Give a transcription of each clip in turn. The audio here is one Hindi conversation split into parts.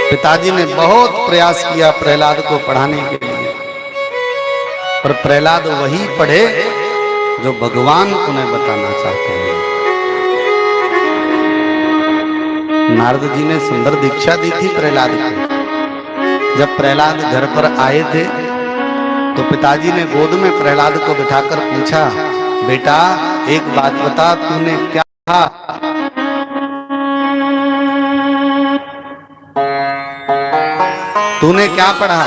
पिताजी ने बहुत प्रयास किया प्रहलाद को पढ़ाने के लिए, पर प्रहलाद वही पढ़े जो भगवान उन्हें बताना चाहते हैं। नारद जी ने सुंदर दीक्षा दी थी प्रहलाद को। जब प्रहलाद घर पर आए थे तो पिताजी ने गोद में प्रहलाद को बिठाकर पूछा, बेटा एक बात बता, तूने क्या कहा? तूने क्या पढ़ा?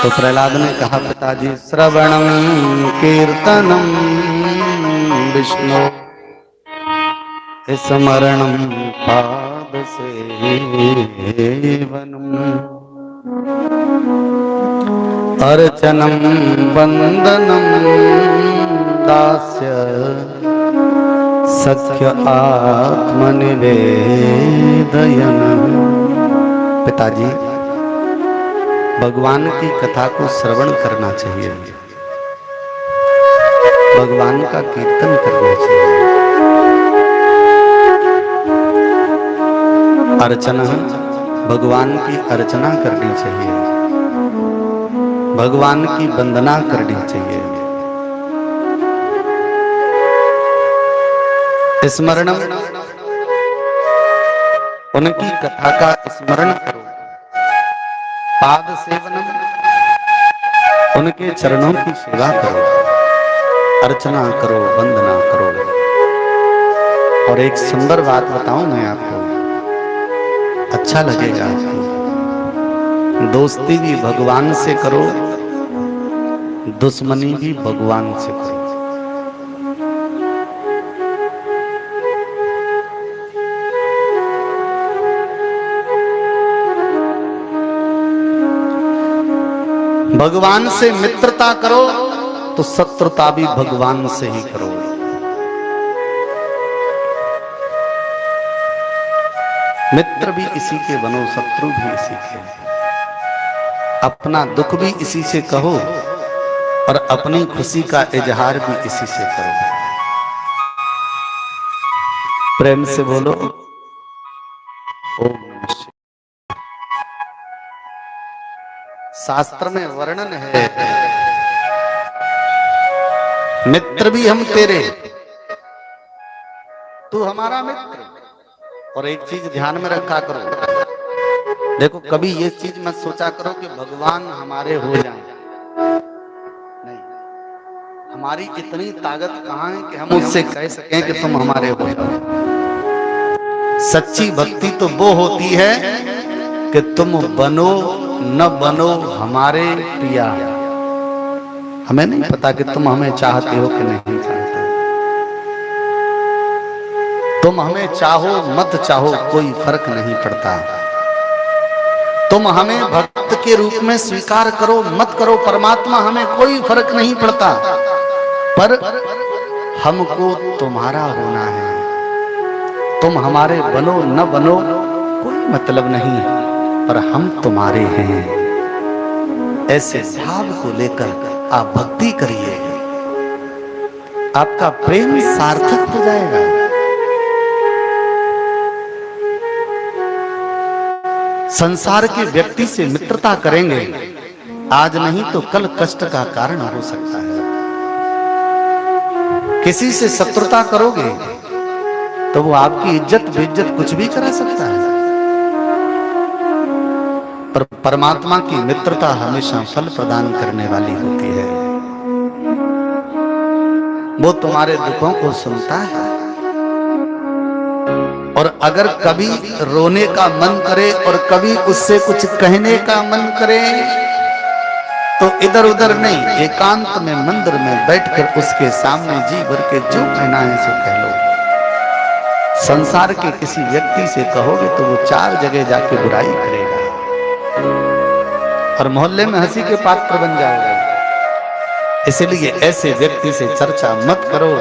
तो प्रहलाद ने कहा, पिताजी श्रवणम कीर्तनम विष्णु स्मरणम पाद सेवनम अर्चनम वंदनम दास्य सख्य आत्मनिवेदयनम। पिताजी, भगवान की कथा को श्रवण करना चाहिए, भगवान का कीर्तन करना चाहिए। अर्चना, भगवान की अर्चना करनी चाहिए, भगवान की वंदना करनी चाहिए। स्मरणम, उनकी कथा का स्मरण करो। पाद सेवनम, उनके चरणों की सेवा करो, अर्चना करो, वंदना करो। और एक सुंदर बात बताऊं मैं आपको, अच्छा लगेगा आपको। दोस्ती भी भगवान से करो, दुश्मनी भी भगवान से करो। भगवान से मित्रता करो तो शत्रुता भी भगवान से ही करो। मित्र भी इसी के बनो, शत्रु भी इसी के। अपना दुख भी इसी से कहो और अपनी खुशी का इजहार भी इसी से करो। प्रेम से बोलो ओम नमः शिवाय। शास्त्र में वर्णन है, मित्र भी हम तेरे, तू हमारा मित्र। और एक चीज ध्यान में रखा करो, देखो कभी ये चीज मत सोचा करो कि भगवान हमारे हो जाएं। नहीं, हमारी इतनी ताकत कहां है कि हम उससे कह सकें कि तुम हमारे हो जाओ। सच्ची भक्ति तो वो होती है कि तुम बनो न बनो हमारे प्रिया। हमें नहीं पता कि तुम हमें चाहते हो कि नहीं चाहते। तुम हमें चाहो मत चाहो कोई फर्क नहीं पड़ता। तुम हमें भक्त के रूप में स्वीकार करो मत करो, परमात्मा हमें कोई फर्क नहीं पड़ता। पर हमको तुम्हारा होना है। तुम हमारे बनो न बनो कोई मतलब नहीं, पर हम तुम्हारे हैं। ऐसे भाव को लेकर आप भक्ति करिए, आपका प्रेम सार्थक हो जाएगा। संसार के व्यक्ति से मित्रता करेंगे, आज नहीं तो कल कष्ट का कारण हो सकता है। किसी से शत्रुता करोगे तो वो आपकी इज्जत बेइज्जत कुछ भी करा सकता है। पर परमात्मा की मित्रता हमेशा फल प्रदान करने वाली होती है। वो तुम्हारे दुखों को सुनता है, और अगर कभी रोने का मन करे और कभी उससे कुछ कहने का मन करे तो इधर उधर नहीं, एकांत में मंदिर में बैठकर उसके सामने जी भर के जो कहना है सो कह लो। संसार के किसी व्यक्ति से कहोगे तो वो 4 जगह जाके बुराई करेगा और मोहल्ले में हंसी के पात्र बन जाएगा। इसलिए ऐसे व्यक्ति से चर्चा मत करो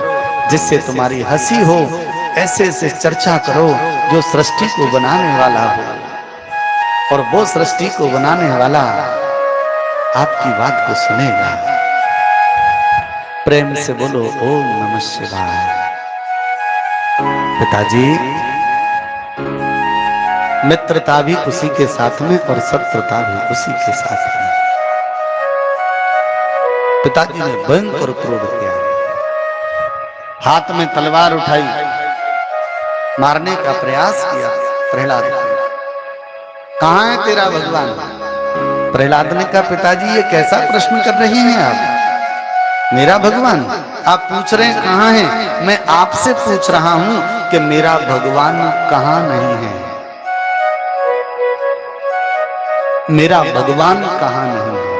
जिससे तुम्हारी हंसी हो। ऐसे से चर्चा करो जो सृष्टि को बनाने वाला हो, और वो सृष्टि को बनाने वाला आपकी बात को सुनेगा। प्रेम से बोलो ओम नमः शिवाय। पिताजी, मित्रता भी उसी के साथ में और शत्रुता भी उसी के साथ में। पिताजी ने भयंकर क्रोध किया, हाथ में तलवार उठाई, मारने का प्रयास किया प्रहलाद को। कहां है तेरा भगवान? प्रहलाद ने कहा, पिताजी ये कैसा प्रश्न कर रहे हैं आप? मेरा भगवान आप पूछ रहे हैं कहां है? मैं आपसे पूछ रहा हूं कि मेरा भगवान कहां नहीं है। मेरा भगवान कहां नहीं है?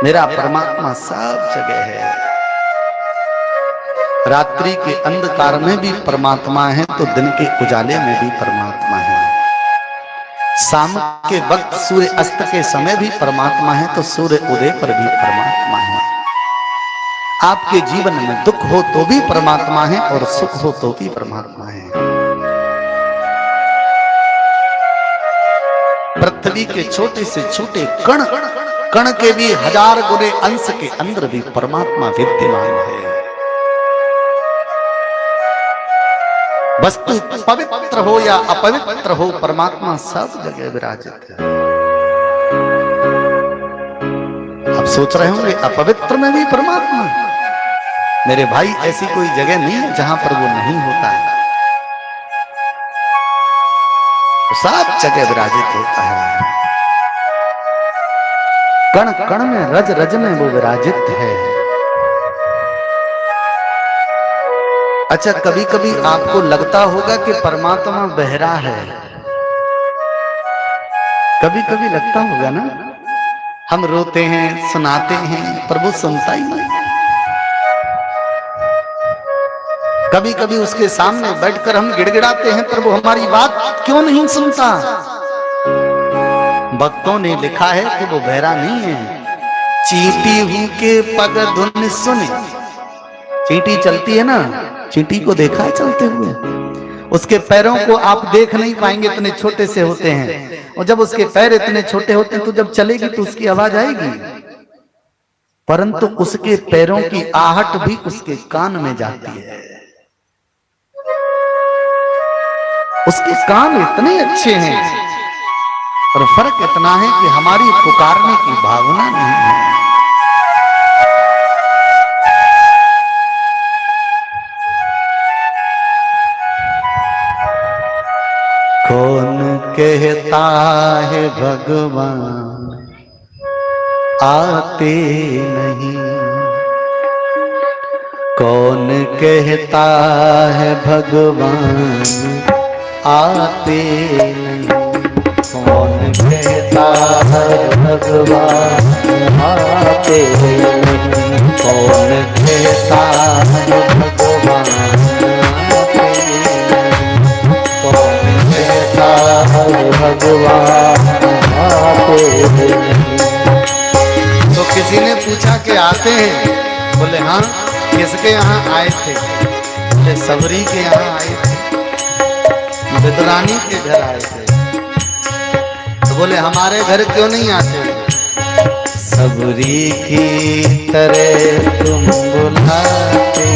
मेरा परमात्मा सब जगह है। रात्रि के अंधकार में भी परमात्मा है तो दिन के उजाले में भी परमात्मा है। शाम के वक्त सूर्य अस्त के समय भी परमात्मा है तो सूर्य उदय पर भी परमात्मा है। आपके जीवन में दुख हो तो भी परमात्मा है और सुख हो तो भी परमात्मा है। पृथ्वी के छोटे से छोटे कण कण के भी 1000 गुने अंश के अंदर भी परमात्मा विद्यमान है। वस्तु पवित्र हो या अपवित्र हो, परमात्मा सब जगह विराजित है। आप सोच रहे होंगे अपवित्र में भी परमात्मा? मेरे भाई ऐसी कोई जगह नहीं है जहां पर वो नहीं होता है, तो सब जगह विराजित होता है। कण कण में रज रज में वो विराजित है। अच्छा, कभी कभी आपको लगता होगा कि परमात्मा बहरा है, कभी कभी लगता होगा ना। हम रोते हैं, सुनाते हैं, प्रभु सुनता ही नहीं। कभी कभी उसके सामने बैठकर हम गिड़गिड़ाते हैं, प्रभु हमारी बात क्यों नहीं सुनता? भक्तों ने लिखा है कि वो बहरा नहीं है। चींटी हूं के पग धुन सुने। चींटी चलती है ना, चींटी को देखा है चलते हुए? उसके पैरों को आप देख नहीं पाएंगे, इतने छोटे से होते हैं। और जब उसके पैर इतने छोटे होते हैं तो जब चलेगी तो उसकी आवाज आएगी, परंतु उसके पैरों की आहट भी उसके कान में जाती है। उसके कान इतने अच्छे हैं, पर फर्क इतना है कि हमारी पुकारने की भावना नहीं है। कौन कहता है भगवान आते नहीं? कौन कहता है भगवान आते नहीं? कौन कहता है भगवान आते नहीं? कौन कहता है भगवान आते नहीं? कौन कहता है भगवान आते नहीं? तो किसी ने पूछा कि आते हैं? बोले हाँ। किसके यहाँ आए थे? बोले सबरी के यहाँ आए थे, विदुरानी के घर आए थे। तो बोले हमारे घर क्यों नहीं आते? सबरी की तरह तुम बुलाते,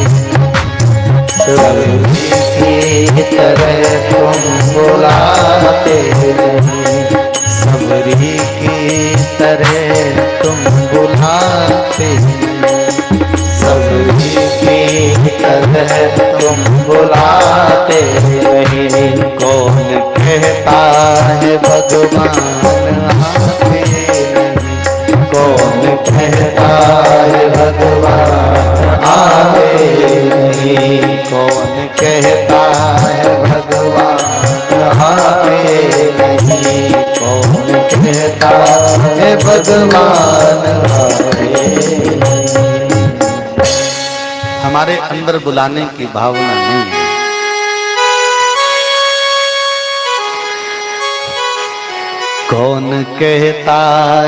सबरी की तरह तुम बुलाते नहीं। सबरी की तरह तुम बुलाते नहीं। सबरी की तरह तुम बुलाते नहीं। कौन कहता है भगवान आते नहीं? कौन कहता है भगवान आते नहीं? कौन कहता है भगवान आते नहीं? कौन कहता है भगवान आते नहीं? हमारे अंदर बुलाने की भावना नहीं है। कौन कहता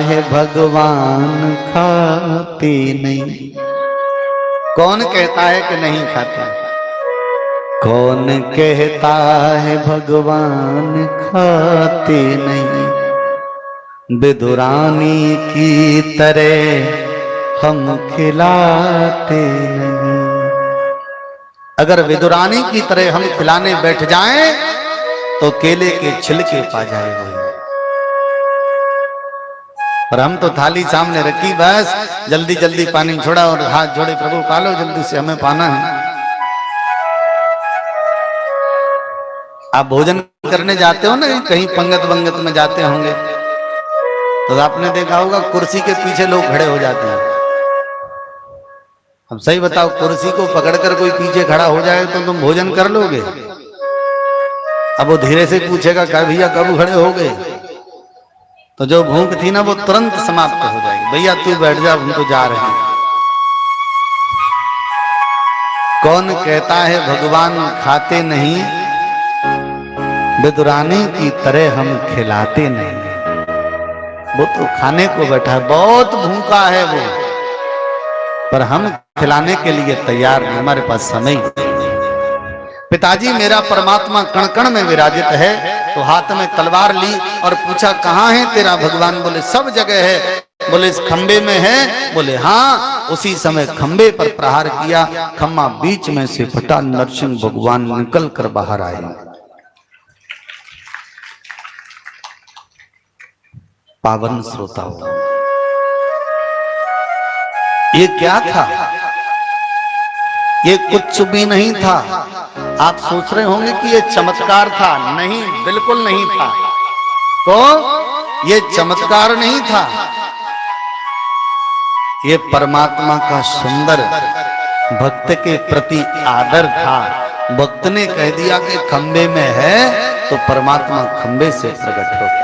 है भगवान खाते नहीं? कौन कहता है कि नहीं खाते? कौन कहता है भगवान खाते नहीं? विदुरानी की तरह हम खिलाते नहीं। अगर विदुरानी की तरह हम खिलाने बैठ जाएं तो केले के छिलके पा जाए वही। पर हम तो थाली सामने रखी, बस जल्दी जल्दी पानी छोड़ा और हाथ जोड़े, प्रभु पालो जल्दी से, हमें पाना है। आप भोजन करने जाते हो ना, कहीं पंगत वंगत में जाते होंगे, तो आपने देखा होगा कुर्सी के पीछे लोग खड़े हो जाते हैं। अब सही बताओ, कुर्सी को पकड़कर कोई पीछे खड़ा हो जाए तो तुम भोजन कर लोगे? अब वो धीरे से पूछेगा क्या भैया कब खड़े हो गए, तो जो भूख थी ना वो तुरंत समाप्त हो जाएगी। भैया तू बैठ जा, हम तो जा रहे हैं। कौन कहता है भगवान खाते नहीं, विदुरानी की तरह हम खिलाते नहीं। वो तो खाने को बैठा है, बहुत भूखा है वो, पर हम खिलाने के लिए तैयार नहीं, हमारे पास समय नहीं। पिताजी मेरा परमात्मा कण कण में विराजित है, तो हाथ में तलवार ली और पूछा कहाँ है तेरा भगवान? बोले सब जगह है। बोले इस खंबे में है? बोले हाँ। उसी समय खंबे पर प्रहार किया, खम्मा बीच में से फटा, नरसिंह भगवान निकल कर बाहर आए। पावन श्रोताओं, ये क्या था? ये कुछ भी नहीं था। आप सोच रहे होंगे कि ये चमत्कार था, नहीं, बिल्कुल नहीं था। तो ये चमत्कार नहीं था, ये परमात्मा का सुंदर भक्त के प्रति आदर था। भक्त ने कह दिया कि खंबे में है, तो परमात्मा खंबे से प्रकट हो गया।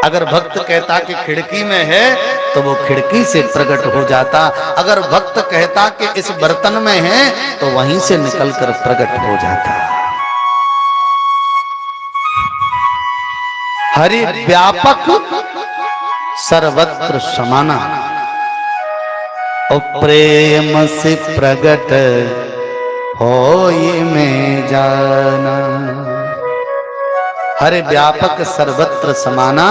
अगर भक्त कहता कि खिड़की में है, तो वो खिड़की से प्रकट हो जाता। अगर भक्त कहता कि इस बर्तन में है, तो वहीं से निकलकर प्रकट हो जाता। हरि व्यापक सर्वत्र समाना, और प्रेम से प्रकट हो ये मैं जाना। हरि व्यापक सर्वत्र समाना,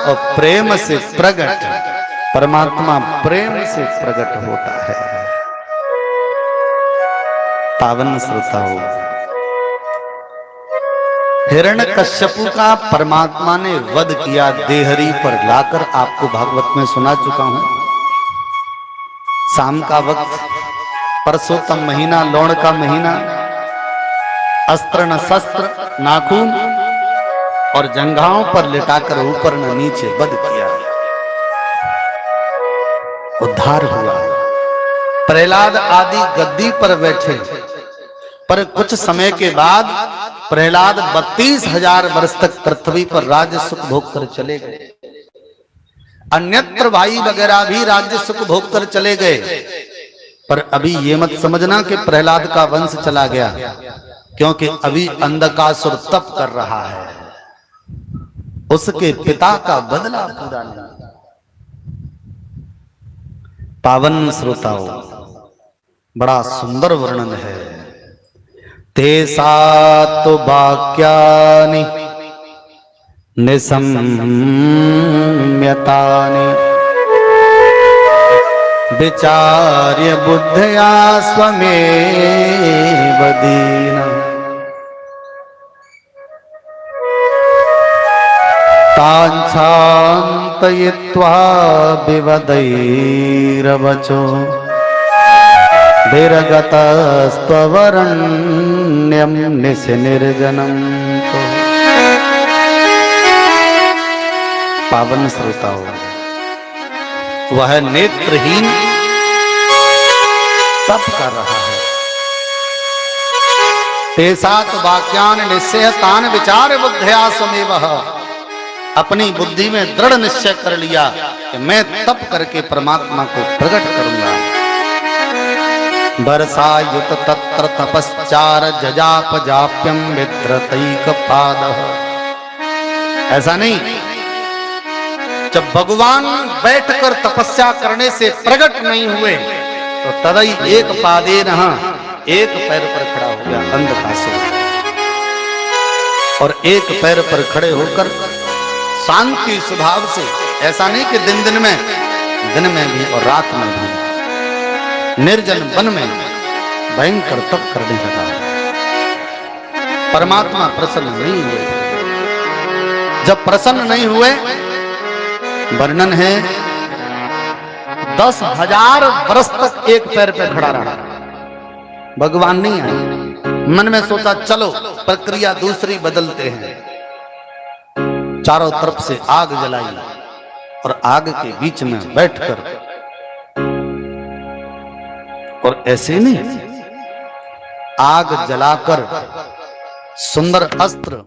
और प्रेम से प्रकट, परमात्मा प्रेम से प्रकट होता है। पावन श्रोताओं, हिरण्यकश्यपु का परमात्मा ने वध किया देहरी पर लाकर, आपको भागवत में सुना चुका हूं। शाम का वक्त, परसोत्तम महीना, लौण का महीना, अस्त्र न शस्त्र, नाखून और जंघाओं पर लिटाकर ऊपर न नीचे वध किया। उद्धार हुआ। प्रहलाद आदि गद्दी पर बैठे, पर कुछ समय के बाद प्रहलाद 32,000 वर्ष तक पृथ्वी पर राज्य सुख भोग कर चले गए। अन्यत्र भाई वगैरह भी राज्य सुख भोग कर चले गए, पर अभी ये मत समझना कि प्रहलाद का वंश चला गया, क्योंकि अभी अंधकासुर तप कर रहा है। उसके पिता का बदला पूरा नहीं। पावन श्रोताओं, बड़ा सुंदर वर्णन है। ते सात वाक्यानि निसम्यतानि विचार्य बुद्धया स्वमेव दीनम् ताञ्छान्तयित्वा विवदैरवचो विरगतस्त्वरण्यं निशिनिर्जनम्। पावन श्रोताओं, वह नेत्रहीन तप कर रहा है। तेसात वाक्यान निश्चयतान विचार बुद्धया स्वमेवः, अपनी बुद्धि में दृढ़ निश्चय कर लिया कि मैं तप करके परमात्मा को प्रकट करूंगा। वर्षायुत तत्र तपश्चार जजाप जाप्यम विद्रतैक पादः। ऐसा नहीं, जब भगवान बैठकर तपस्या करने से प्रकट नहीं हुए, तो तदई एक पादे नहा, एक पैर पर खड़ा हो गया अंधकासुर, और एक पैर पर खड़े होकर शांति स्वभाव से, ऐसा नहीं कि दिन में भी और रात में भी, निर्जन वन में भयंकर तप करने लगा। परमात्मा प्रसन्न नहीं हुए। जब प्रसन्न नहीं हुए, वर्णन है 10,000 वर्ष तक एक पैर पे खड़ा रहा, भगवान नहीं आए। मन में सोचा चलो प्रक्रिया दूसरी बदलते हैं। चारों तरफ से आग जलाई और आग के बीच में बैठकर, और ऐसे नहीं, आग जलाकर सुंदर अस्त्र